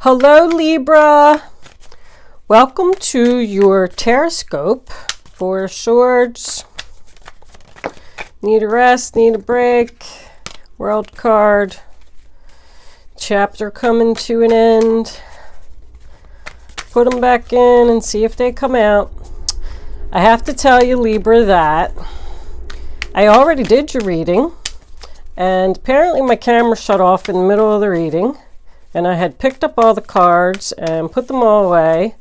Hello Libra, welcome to your horoscope. Four of Swords, need a rest, need a break, World card, chapter coming to an end, put them back in and see if they come out. I have to tell you Libra that I already did your reading and apparently my camera shut off in the middle of the reading. And I had picked up all the cards and put them all away.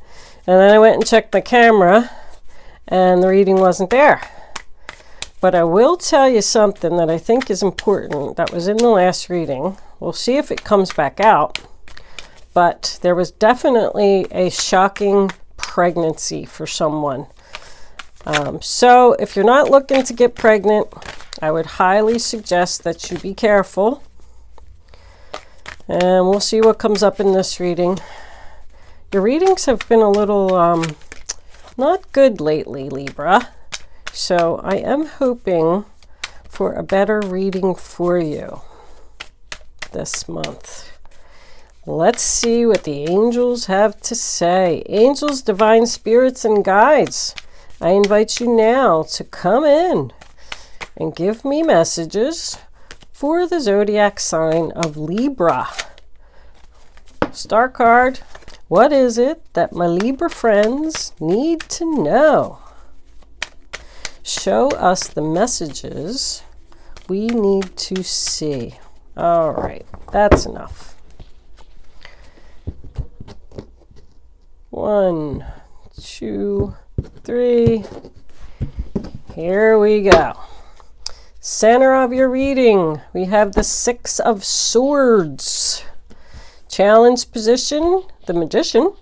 And then I went and checked my camera and the reading wasn't there. But I will tell you something that I think is important that was in the last reading. We'll see if it comes back out. But there was definitely a shocking pregnancy for someone. So if you're not looking to get pregnant, I would highly suggest that you be careful. And we'll see what comes up in this reading. Your readings have been a little not good lately, Libra. So I am hoping for a better reading for you this month. Let's see what the angels have to say. Angels, divine spirits, and guides, I invite you now to come in and give me messages for the zodiac sign of Libra. Star card, what is it that my Libra friends need to know? Show us the messages we need to see. All right, that's enough. 1, 2, 3. Here we go. Center of your reading, we have the Six of Swords. Challenge position, the Magician.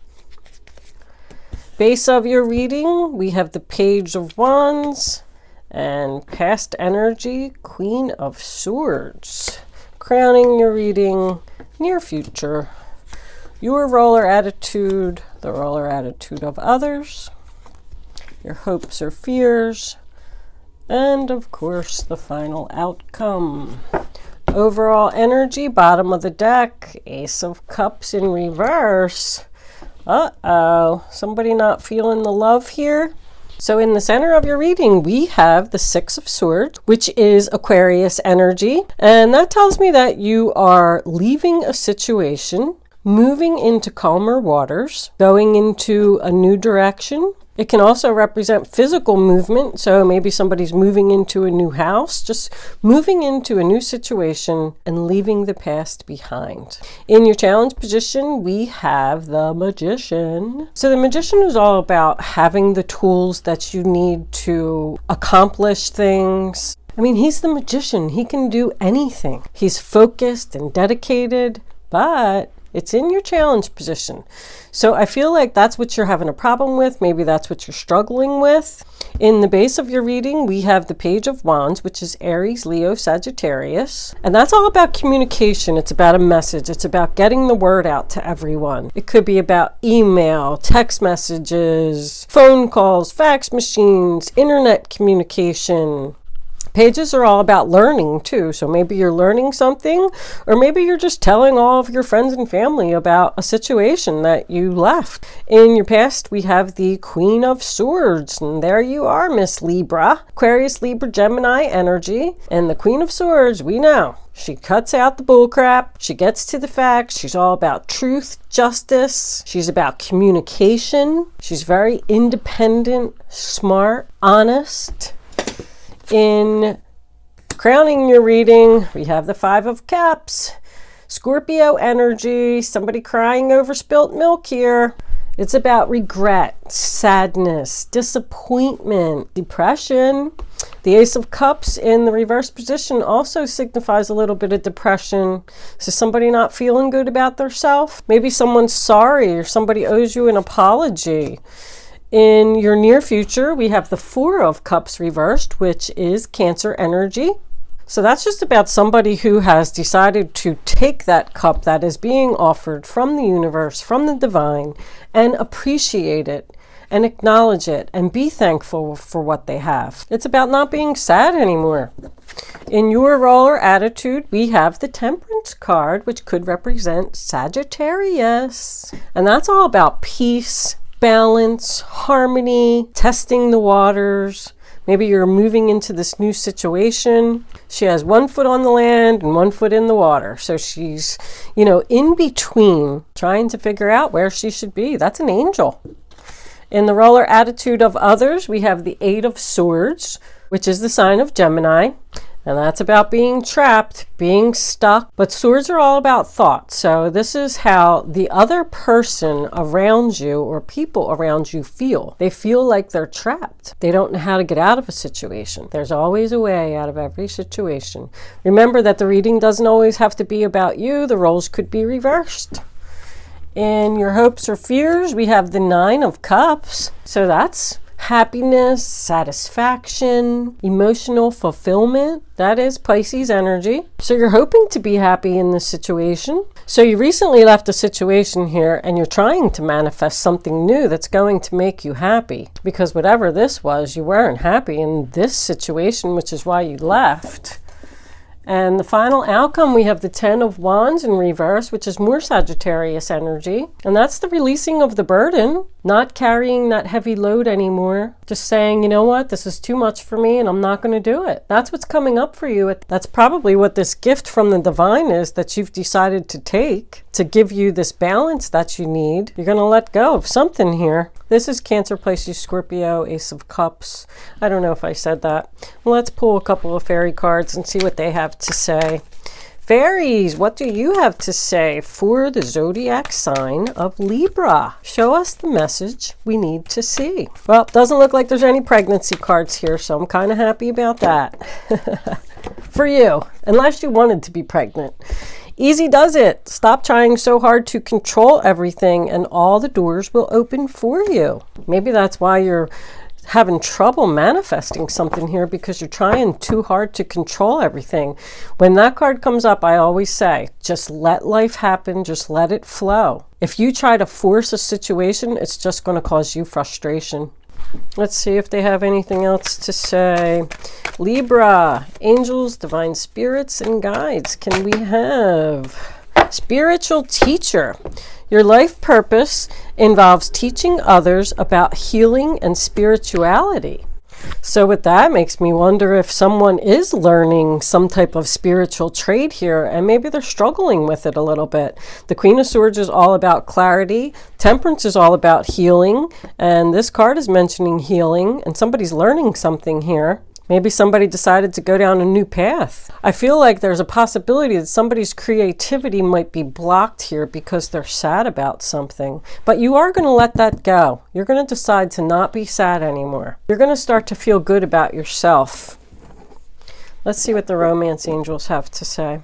Base of your reading, we have the Page of Wands. And past energy, Queen of Swords. Crowning your reading, near future. Your roller attitude, the roller attitude of others. Your hopes or fears. And of course, the final outcome. Overall energy, bottom of the deck, Ace of Cups in reverse. Uh-oh, somebody not feeling the love here? So in the center of your reading, we have the Six of Swords, which is Aquarius energy. And that tells me that you are leaving a situation, moving into calmer waters, going into a new direction. It can also represent physical movement, so maybe somebody's moving into a new house, just moving into a new situation and leaving the past behind. In your challenge position, we have the Magician. So the Magician is all about having the tools that you need to accomplish things. I mean, he's the Magician. He can do anything. He's focused and dedicated, but it's in your challenge position. So I feel like that's what you're having a problem with. Maybe that's what you're struggling with. In the base of your reading, we have the Page of Wands, which is Aries, Leo, Sagittarius. And that's all about communication. It's about a message. It's about getting the word out to everyone. It could be about email, text messages, phone calls, fax machines, internet communication. Pages are all about learning too, so maybe you're learning something, or maybe you're just telling all of your friends and family about a situation that you left. In your past, we have the Queen of Swords, and there you are, Miss Libra. Aquarius, Libra, Gemini energy, and the Queen of Swords, we know. She cuts out the bullcrap, she gets to the facts, she's all about truth, justice, she's about communication, she's very independent, smart, honest. In crowning your reading, we have the Five of Cups, Scorpio energy, somebody crying over spilt milk here. It's about regret, sadness, disappointment, depression. The Ace of Cups in the reverse position also signifies a little bit of depression. So somebody not feeling good about themselves. Maybe someone's sorry or somebody owes you an apology. In your near future, we have the Four of Cups reversed, which is Cancer energy. So that's just about somebody who has decided to take that cup that is being offered from the universe, from the divine, and appreciate it and acknowledge it and be thankful for what they have. It's about not being sad anymore. In your roller attitude, we have the Temperance card, which could represent Sagittarius. And that's all about peace, balance, harmony, testing the waters. Maybe you're moving into this new situation. She has one foot on the land and one foot in the water. So she's, in between, trying to figure out where she should be. That's an angel. In the roller attitude of others, we have the Eight of Swords, which is the sign of Gemini. And that's about being trapped, being stuck. But swords are all about thought. So this is how the other person around you or people around you feel. They feel like they're trapped. They don't know how to get out of a situation. There's always a way out of every situation. Remember that the reading doesn't always have to be about you. The roles could be reversed. In your hopes or fears, we have the Nine of Cups. So that's happiness, satisfaction, emotional fulfillment. That is Pisces energy. So you're hoping to be happy in this situation. So you recently left a situation here and you're trying to manifest something new that's going to make you happy. Because whatever this was, you weren't happy in this situation, which is why you left. And the final outcome, we have the Ten of Wands in reverse, which is more Sagittarius energy. And that's the releasing of the burden, not carrying that heavy load anymore. Just saying, you know what, this is too much for me and I'm not going to do it. That's what's coming up for you. That's probably what this gift from the divine is that you've decided to take to give you this balance that you need. You're going to let go of something here. This is Cancer, Pisces, Scorpio, Ace of Cups. I don't know if I said that. Well, let's pull a couple of fairy cards and see what they have to say. Fairies, what do you have to say for the zodiac sign of Libra? Show us the message we need to see. Well, it doesn't look like there's any pregnancy cards here, so I'm kind of happy about that. For you, unless you wanted to be pregnant. Easy does it. Stop trying so hard to control everything and all the doors will open for you. Maybe that's why you're having trouble manifesting something here, because you're trying too hard to control everything. When that card comes up, I always say, just let life happen, just let it flow. If you try to force a situation, it's just going to cause you frustration. Let's see if they have anything else to say. Libra, angels, divine spirits, and guides. Can we have spiritual teacher? Your life purpose involves teaching others about healing and spirituality. So with that, makes me wonder if someone is learning some type of spiritual trade here and maybe they're struggling with it a little bit. The Queen of Swords is all about clarity. Temperance is all about healing. And this card is mentioning healing and somebody's learning something here. Maybe somebody decided to go down a new path. I feel like there's a possibility that somebody's creativity might be blocked here because they're sad about something. But you are going to let that go. You're going to decide to not be sad anymore. You're going to start to feel good about yourself. Let's see what the romance angels have to say.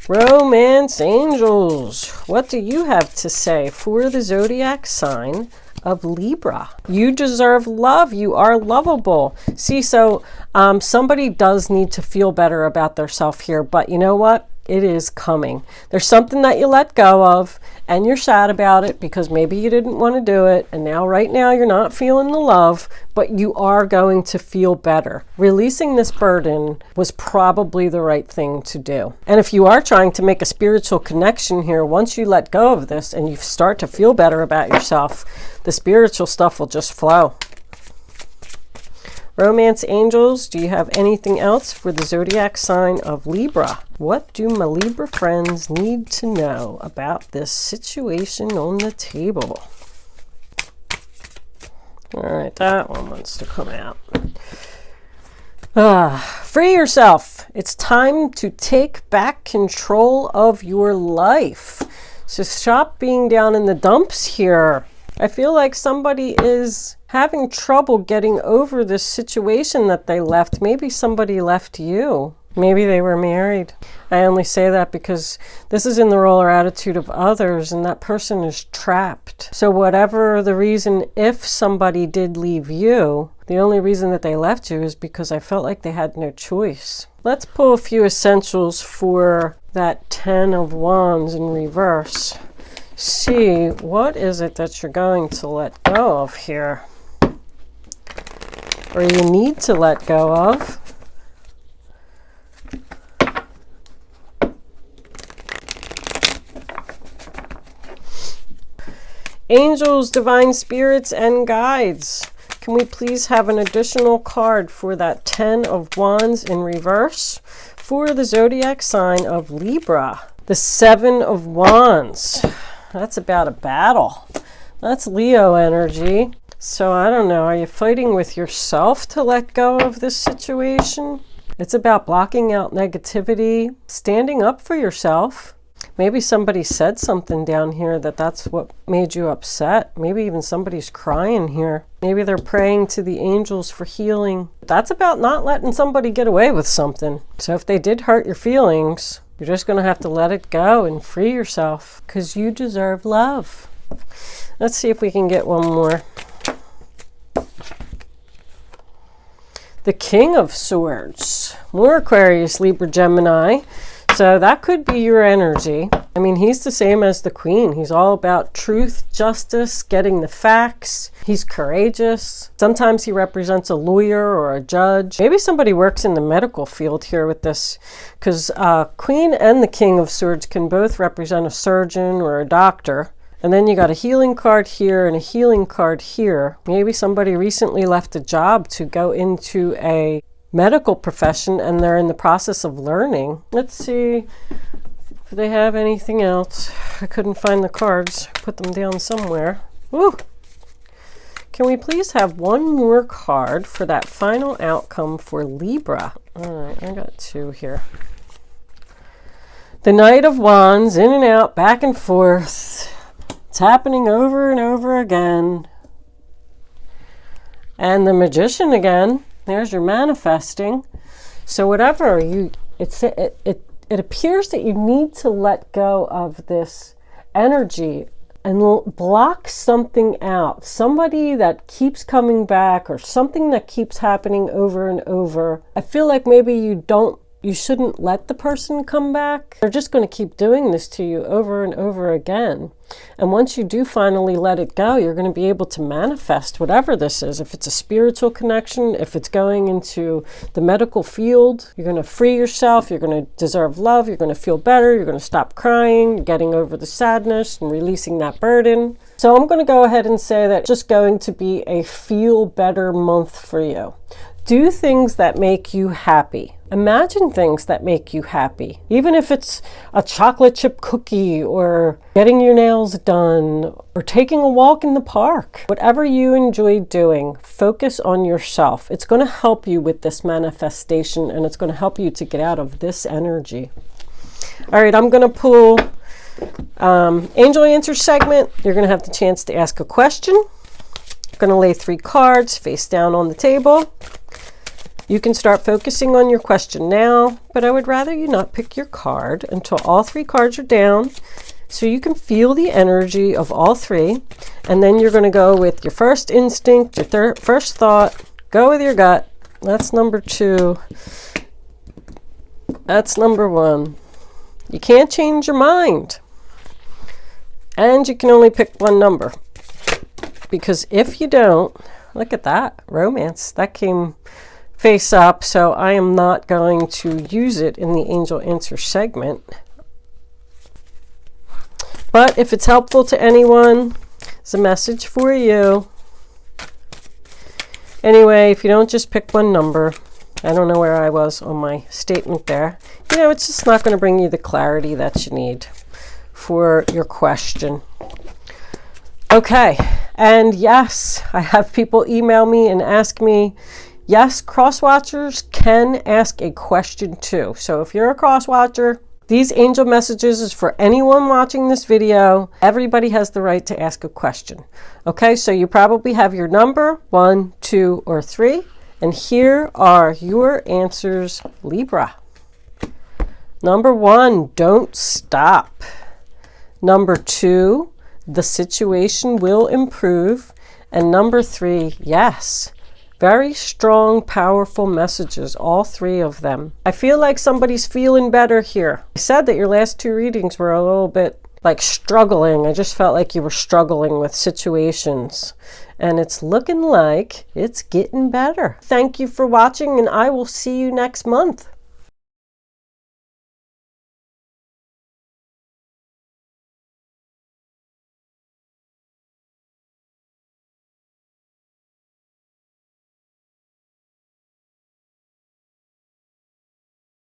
Romance angels, what do you have to say for the zodiac sign of Libra? You deserve love. You are lovable. See, so somebody does need to feel better about themselves here, but you know what? It is coming. There's something that you let go of and you're sad about it because maybe you didn't want to do it, and now right now you're not feeling the love, but you are going to feel better. Releasing this burden was probably the right thing to do. And if you are trying to make a spiritual connection here, once you let go of this and you start to feel better about yourself, the spiritual stuff will just flow. Romance angels, do you have anything else for the zodiac sign of Libra? What do my Libra friends need to know about this situation on the table? All right, that one wants to come out. Free yourself. It's time to take back control of your life. So stop being down in the dumps here. I feel like somebody is having trouble getting over this situation that they left. Maybe somebody left you. Maybe they were married. I only say that because this is in the roller attitude of others and that person is trapped. So whatever the reason, if somebody did leave you, the only reason that they left you is because I felt like they had no choice. Let's pull a few essentials for that Ten of Wands in reverse. see, what is it that you're going to let go of here? Or you need to let go of? Angels, divine spirits, and guides. Can we please have an additional card for that 10 of Wands in reverse for the zodiac sign of Libra? The 7 of Wands. That's about a battle. That's Leo energy. So I don't know, are you fighting with yourself to let go of this situation? It's about blocking out negativity, standing up for yourself. Maybe somebody said something down here that's what made you upset. Maybe even somebody's crying here. Maybe they're praying to the angels for healing. That's about not letting somebody get away with something. So if they did hurt your feelings, you're just going to have to let it go and free yourself because you deserve love. Let's see if we can get one more. The King of Swords. More Aquarius, Libra, Gemini. So that could be your energy. I mean, he's the same as the Queen. He's all about truth, justice, getting the facts. He's courageous. Sometimes he represents a lawyer or a judge. Maybe somebody works in the medical field here with this, because Queen and the King of Swords can both represent a surgeon or a doctor. And then you got a healing card here and a healing card here. Maybe somebody recently left a job to go into a medical profession and they're in the process of learning. Let's see if they have anything else. I couldn't find the cards. Put them down somewhere. Woo! Can we please have one more card for that final outcome for Libra? All right, I got two here. The Knight of Wands, in and out, back and forth. It's happening over and over again. And the Magician again. There's your manifesting. So whatever it appears that you need to let go of this energy and block something out. Somebody that keeps coming back or something that keeps happening over and over. I feel like maybe you shouldn't let the person come back. They're just going to keep doing this to you over and over again. And once you do finally let it go, you're going to be able to manifest whatever this is. If it's a spiritual connection, if it's going into the medical field, you're going to free yourself. You're going to deserve love. You're going to feel better. You're going to stop crying, getting over the sadness and releasing that burden. So I'm going to go ahead and say that it's just going to be a feel better month for you. Do things that make you happy. Imagine things that make you happy. Even if it's a chocolate chip cookie or getting your nails done or taking a walk in the park. Whatever you enjoy doing, focus on yourself. It's going to help you with this manifestation and it's going to help you to get out of this energy. All right, I'm going to pull Angel Answer segment. You're going to have the chance to ask a question. I'm going to lay 3 cards face down on the table. You can start focusing on your question now, but I would rather you not pick your card until all 3 cards are down so you can feel the energy of all 3. And then you're going to go with your first instinct, your first thought. Go with your gut. That's number 2. That's number 1. You can't change your mind. And you can only pick one number. Because if you don't, look at that, romance. That came face up, so I am not going to use it in the Angel Answer segment. But if it's helpful to anyone, it's a message for you. Anyway, if you don't just pick one number, I don't know where I was on my statement there. You know, it's just not going to bring you the clarity that you need for your question. Okay, and yes, I have people email me and ask me, yes, cross-watchers can ask a question too. So if you're a cross-watcher, these angel messages is for anyone watching this video. Everybody has the right to ask a question. Okay, so you probably have your number, 1, 2, or 3. And here are your answers, Libra. Number 1, don't stop. Number 2, the situation will improve. And number 3, yes. Very strong, powerful messages, all 3 of them. I feel like somebody's feeling better here. I said that your last 2 readings were a little bit like struggling. I just felt like you were struggling with situations. And it's looking like it's getting better. Thank you for watching, and I will see you next month.